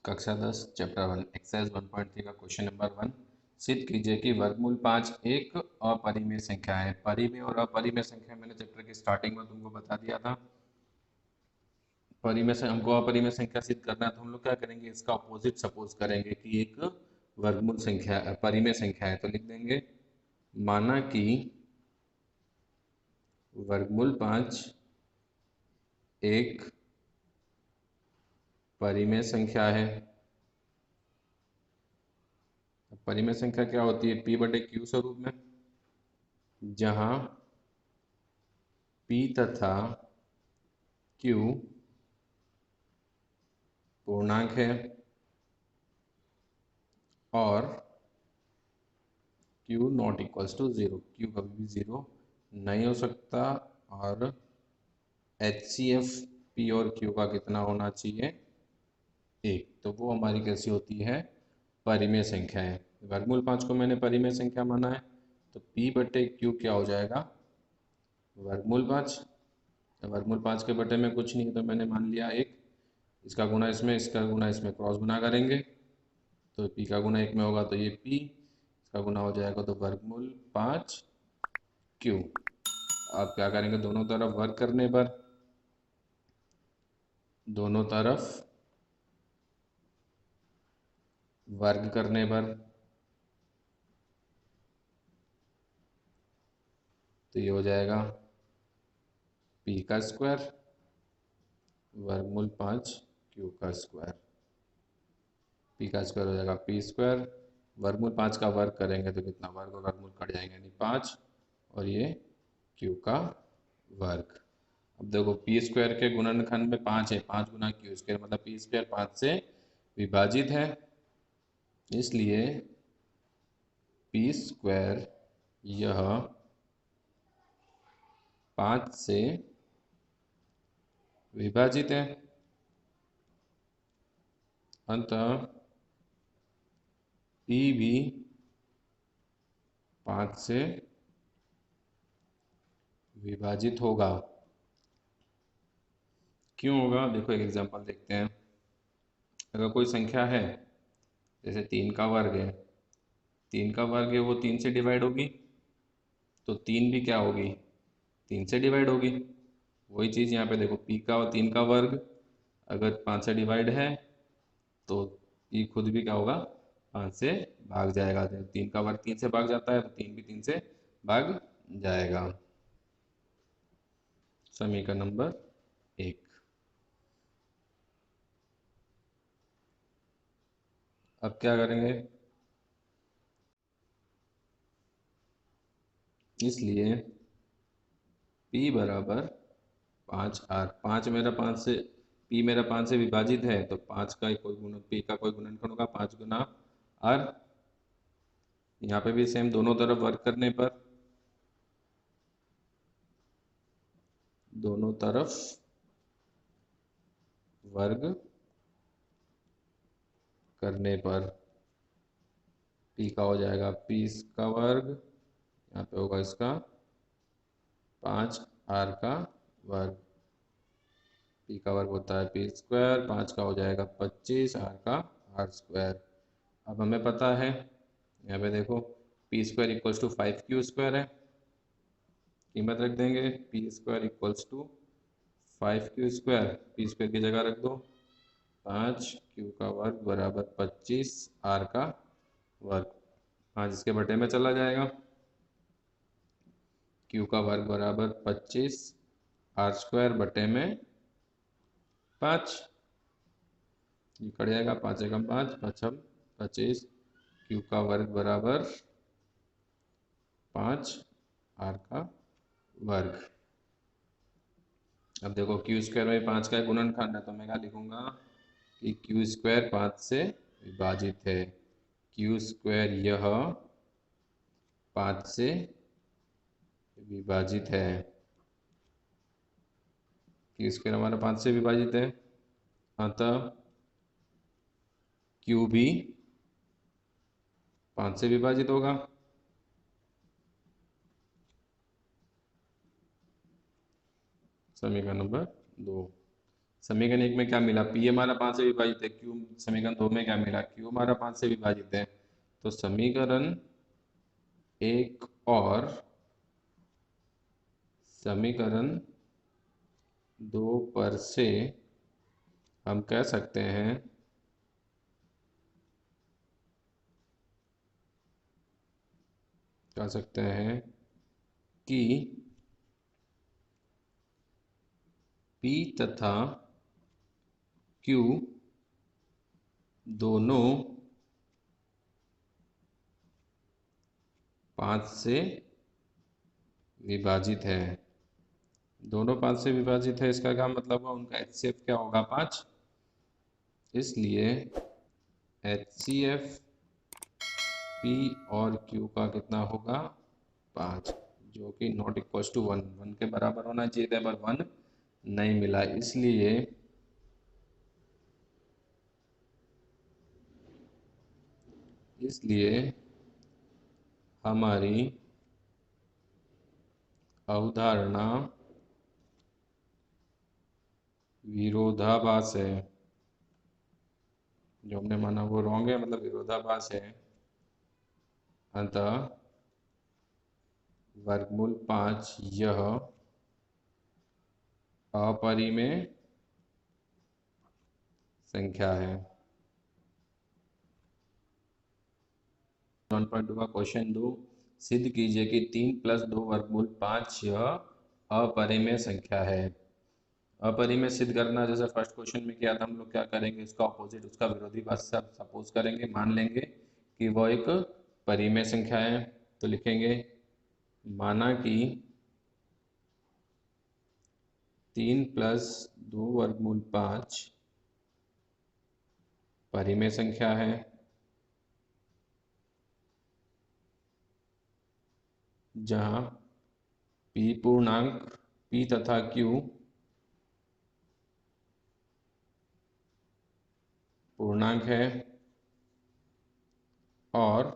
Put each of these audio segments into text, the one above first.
कक्षा 10 chapter 1 exercise 1.3 का question number 1 सिद्ध कीजिए कि वर्गमूल 5 एक अपरिमेय संख्या है। परिमेय और अपरिमेय संख्या मैंने चैप्टर की स्टार्टिंग में तुमको बता दिया था। परिमेय से हमको अपरिमेय संख्या सिद्ध करना है तो हम लोग क्या करेंगे, इसका अपोजिट सपोज करेंगे कि एक वर्गमूल संख्या परिमेय संख्या है। तो लिख देंगे माना कि वर्गमूल 5 एक परिमेय संख्या है। परिमेय संख्या क्या होती है? P बटे Q स्वरूप में, जहां P तथा Q पूर्णांक है और Q not equals to zero. Q कभी भी जीरो नहीं हो सकता और HCF P और Q का कितना होना चाहिए? एक। तो वो हमारी कैसी होती है? परिमेय संख्या है। वर्गमूल 5 को मैंने परिमेय संख्या माना है तो P बटे Q क्या हो जाएगा? वर्गमूल 5। वर्गमूल 5 के बटे में कुछ नहीं है तो मैंने मान लिया एक। इसका गुना इसमें, इसका गुना इसमें, क्रॉस गुना करेंगे तो P का गुना एक में होगा तो ये P, इसका गुना हो जाएगा तो वर्गमूल 5 Q। अब क्या करेंगे, दोनों तरफ वर्ग करने पर, दोनों तरफ वर्ग करने पर तो ये हो जाएगा P का स्क्वायर वर्गमूल 5 Q का स्क्वायर। P का स्क्वायर हो जाएगा P स्क्वायर, वर्गमूल 5 का वर्ग करेंगे तो कितना, वर्ग और वर्गमूल कट जाएंगे यानी 5 और ये Q का वर्ग। अब देखो P स्क्वायर के गुणनखंड में 5 है, 5 गुना Q स्क्वायर मतलब P स्क्वायर 5 से विभाजित है, इसलिए P स्क्वायर यह 5 से विभाजित है। अतः P भी 5 से विभाजित होगा। क्यों होगा? देखो एक एग्जांपल देखते हैं। अगर कोई संख्या है, जैसे 3 का वर्ग है, 3 का वर्ग है वो 3 से डिवाइड होगी तो 3 भी क्या होगी? 3 से डिवाइड होगी। वही चीज़ यहाँ पे देखो, P का और 3 का वर्ग अगर 5 से डिवाइड है तो P खुद भी क्या होगा? 5 से भाग जाएगा। 3 का वर्ग 3 से भाग जाता है तो 3 भी 3 से भाग जाएगा। समीकरण नंबर 1। अब क्या करेंगे, इसलिए P बराबर 5R। 5 मेरा 5 से, P मेरा 5 से विभाजित है तो 5 का कोई गुण, P का कोई गुणनखंड होगा 5 गुना R। यहाँ पे भी सेम, दोनों तरफ वर्ग करने पर, दोनों तरफ वर्ग करने पर P का हो जाएगा P का वर्ग, यहाँ पे होगा इसका 5R का वर्ग। P का वर्ग होता है P स्क्वायर, 5 का हो जाएगा 25, R का R स्क्वायर। अब हमें पता है, यहाँ पे देखो P square equals to 5Q square है, कीमत रख देंगे P square equals to 5Q square. P square की जगह रख दो 5Q का वर्ग बराबर 25 R का वर्ग। 5 इसके बटे में चला जाएगा, Q का वर्ग बराबर 25 R स्क्वायर बटे में 5, ये कट जाएगा, 5 एकम 5, 5 25, Q का वर्ग बराबर 5 R का वर्ग। अब देखो Q स्क्वायर में 5 का गुणनखंड है तो मैं क्या लिखूंगा कि Q स्क्वायर 5 से विभाजित है। Q स्क्वायर यह 5 से विभाजित है। Q स्क्वायर हमारा 5 से विभाजित है, अतः Q भी 5 से विभाजित होगा। समीकरण नंबर 2। समीकरण 1 में क्या मिला, पी हमारा 5 से विभाजित है, क्यू समीकरण 2 में क्या मिला, क्यू हमारा 5 से विभाजित है। तो समीकरण 1 और समीकरण 2 पर से हम कह सकते हैं कि P तथा Q दोनों 5 से विभाजित है। दोनों 5 से विभाजित है, इसका क्या मतलब है, उनका HCF क्या होगा, 5। इसलिए HCF P और Q का कितना होगा, 5, जो कि नॉट इक्वल टू 1, 1 के बराबर होना चाहिए था, पर 1 नहीं मिला। इसलिए हमारी अवधारणा विरोधाभास है, जो हमने माना वो रॉन्ग है, मतलब विरोधाभास है। अतः वर्गमूल 5 यह अपरिमेय संख्या है। 1.2 का क्वेश्चन 2, सिद्ध कीजिए कि 3 + 2 वर्गमूल 5 यह अपरिमेय संख्या है। अपरिमेय सिद्ध करना, जैसे फर्स्ट क्वेश्चन में किया था, हम लोग क्या करेंगे, उसका ऑपोजिट, उसका विरोधी बात सपोज करेंगे, मान लेंगे कि वह एक परिमेय संख्या है। तो लिखेंगे, माना कि 3 + 2 वर्गमूल 5 परिमेय संख्या है, जहाँ P पूर्णांक, P तथा Q पूर्णांक है और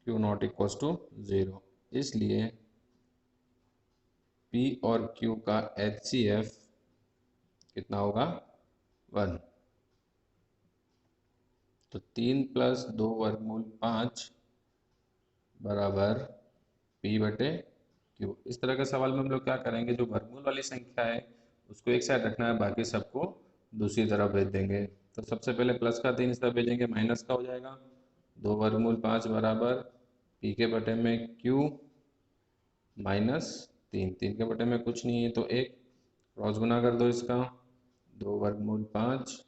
Q नॉट इक्वल टू 0। इसलिए P और Q का HCF कितना होगा, 1। तो 3 + 2 वर्गमूल 5 बराबर P बटे Q। इस तरह के सवाल में हम लोग क्या करेंगे, जो वर्गमूल वाली संख्या है उसको एक साइड रखना है, बाकी सबको दूसरी तरफ भेज देंगे। तो सबसे पहले प्लस का 3 इस तरफ भेजेंगे, माइनस का हो जाएगा 2 वर्गमूल 5 बराबर P के बटे में Q -3। 3 के बटे में कुछ नहीं है तो 1, क्रॉस गुना कर दो इसका, 2 वर्गमूल 5,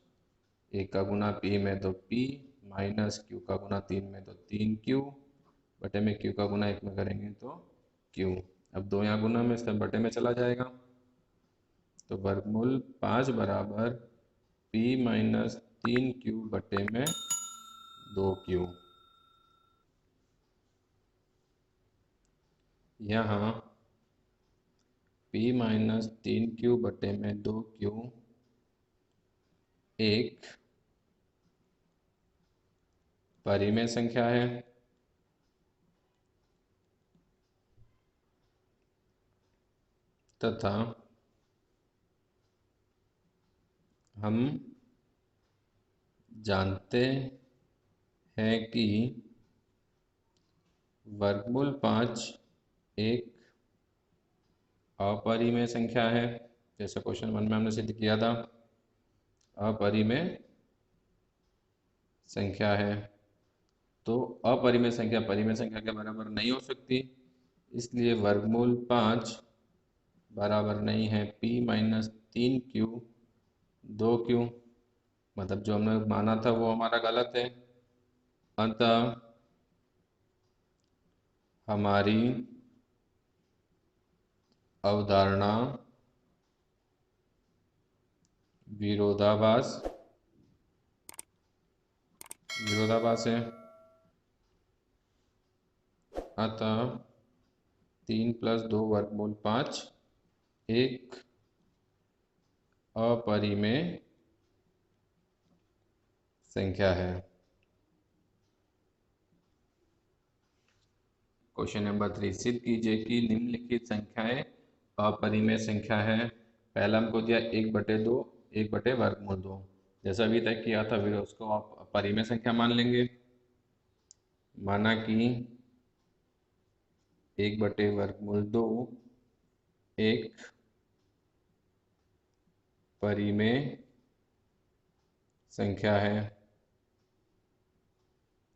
1 का गुना P में तो P माइनस Q का गुना 3 में तो 3Q बटे में Q का गुना 1 में करेंगे तो Q। अब 2 यहाँ गुना में, सब बटे में चला जाएगा, तो वर्गमूल 5 बराबर P - 3Q बटे में 2Q। यहाँ P - 3Q बटे में 2Q एक परिमेय संख्या है तथा हम जानते हैं कि वर्गमूल 5 एक अपरिमेय संख्या है, जैसे क्वेश्चन 1 में हमने सिद्ध किया था, अपरिमेय संख्या है। तो अपरिमेय संख्या परिमेय संख्या के बराबर नहीं हो सकती, इसलिए वर्गमूल 5 बराबर नहीं है P - 3Q 2Q, मतलब जो हमने माना था वो हमारा गलत है। अतः हमारी अवधारणा विरोधाभास है। अतः 3 + 2 वर्गमूल 5 एक अपरिमेय संख्या है। क्वेश्चन नंबर 3, सिद्ध कीजिए कि निम्नलिखित संख्याएं अपरिमेय संख्या है पहला हमको दिया 1/2, 1/√2, जैसा अभी तक किया था फिर उसको आप परिमेय संख्या मान लेंगे। माना कि 1/√2 एक परिमेय संख्या है,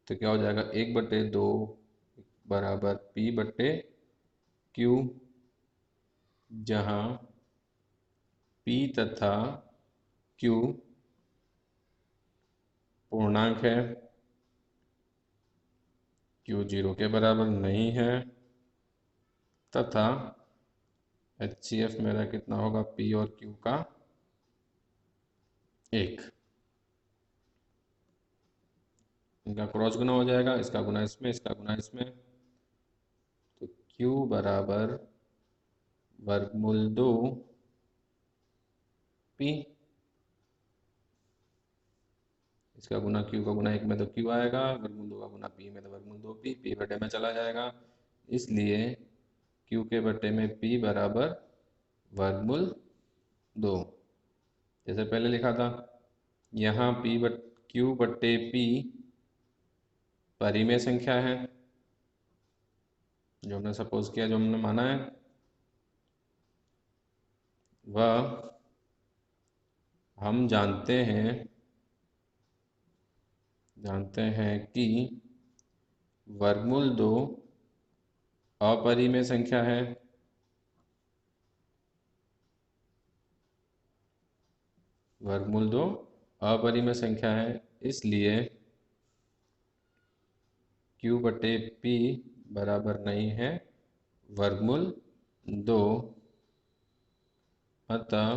तो क्या हो जाएगा 1/2 बराबर P/Q, जहाँ P तथा Q पूर्णांक है, Q 0 के बराबर नहीं है, तथा HCF मेरा कितना होगा, P और Q का 1। इनका क्रॉस गुना हो जाएगा, इसका गुना इसमें, इसका गुना इसमें, तो Q बराबर √2 P, इसका गुना Q का गुना 1 में तो Q आएगा, √2 का गुना P में तो √2 P बटे में चला जाएगा, इसलिए Q के बटे में P बराबर √2, जैसे पहले लिखा था। यहाँ Q बटे P परिमेय संख्या है, जो हमने सपोज किया, जो हमने माना है, वह हम जानते हैं कि √2 अपरिमेय संख्या है, √2 अपरिमेय संख्या है, इसलिए Q बटे P बराबर नहीं है √2, अतः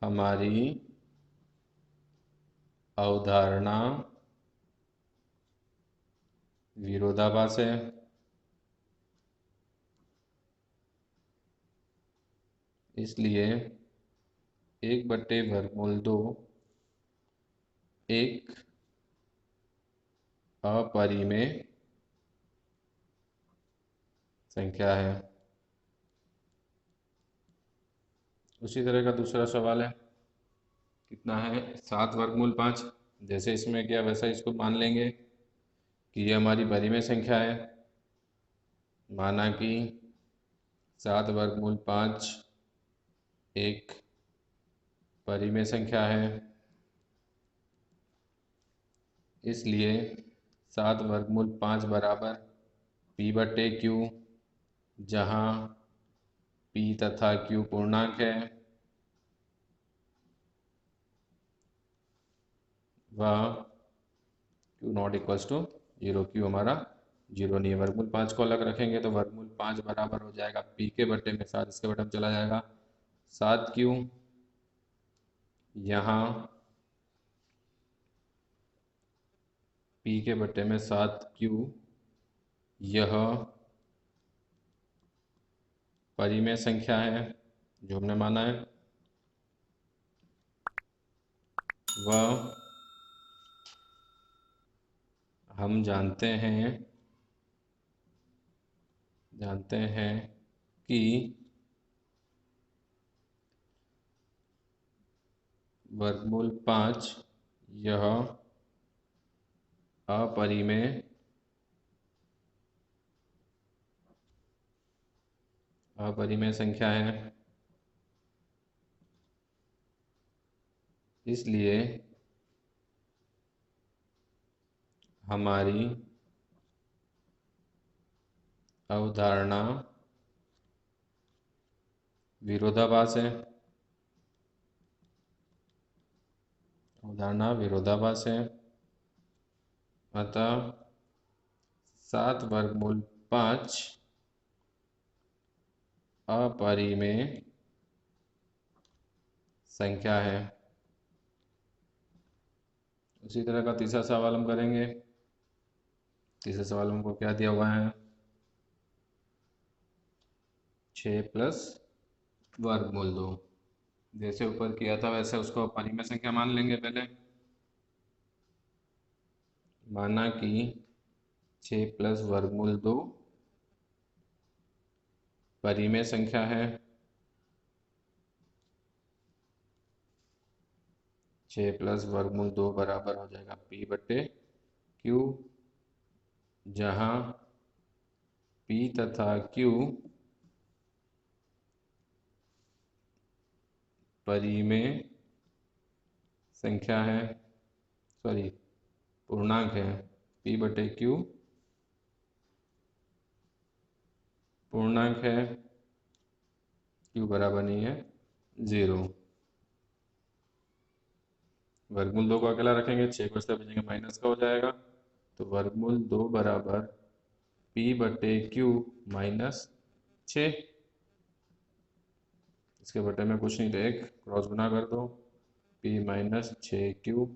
हमारी अवधारणा विरोधाभास है। इसलिए 1/√2 एक अपरिमेय संख्या है। उसी तरह का दूसरा सवाल है, कितना है, 7√5। जैसे इसमें किया वैसा इसको मान लेंगे कि ये हमारी परिमेय संख्या है। माना कि 7√5 एक परिमेय संख्या है, इसलिए 7√5 बराबर P/Q, जहाँ P तथा Q पूर्णांक है, वह Q not equals to 0, Q हमारा 0 नहीं है। √5 को अलग रखेंगे तो √5 बराबर हो जाएगा P के बटे में 7, इसके बटे में चला जाएगा 7Q, यहाँ P के बटे में 7Q, यह परिमेय संख्या है, जो हमने माना है, वह हम जानते हैं कि √5 यह अपरिमेय संख्या है, इसलिए हमारी अवधारणा विरोधाभास है। अतः 7√5 अपरिमेय संख्या है। उसी तरह का तीसरा सवाल हम करेंगे। तीसरे सवाल में हमको क्या दिया हुआ है, 6 + √2। जैसे ऊपर किया था वैसे उसको परिमेय संख्या मान लेंगे पहले। माना कि 6 + √2 परिमेय संख्या है, 6 प्लस वर्गमूल 2 बराबर हो जाएगा P बटे Q, जहाँ P तथा Q परिमेय संख्या है, सॉरी पूर्णांक है। P बटे Q पूर्णांक है, Q बराबर नहीं है 0। वर्गमूल 2 को अकेला रखेंगे, 6 को इससे बचेंगे माइनस का हो जाएगा, तो वर्गमूल 2 बराबर P बटे Q माइनस 6। इसके बटे में कुछ नहीं, तो एक क्रॉस गुना कर दो, P माइनस 6Q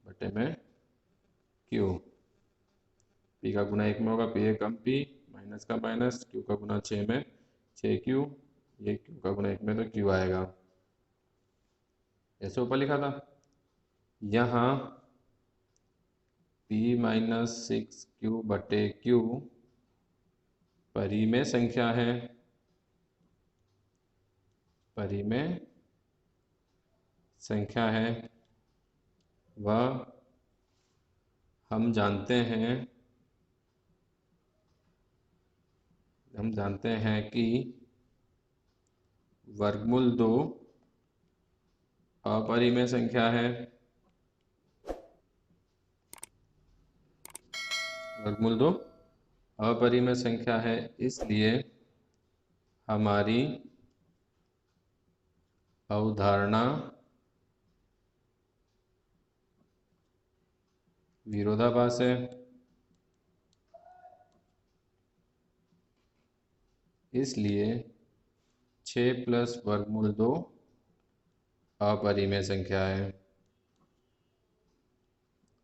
बटे में Q। P का गुना 1 में होगा, P 1 कम P, माइनस का माइनस, Q का गुना 6 में 6Q, ये Q का गुना 1 में तो Q आएगा। ऐसे ऊपर लिखा था। यहाँ P माइनस 6Q बटे Q परिमेय संख्या है, परिमेय संख्या है, वह हम जानते हैं कि वर्गमूल 2 अपरिमेय संख्या है, वर्गमूल 2 अपरिमेय संख्या है, इसलिए हमारी अवधारणा विरोधाभास है। इसलिए 6 प्लस वर्गमूल 2 अपरिमेय संख्या है,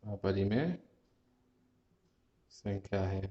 अपरिमेय संख्या है।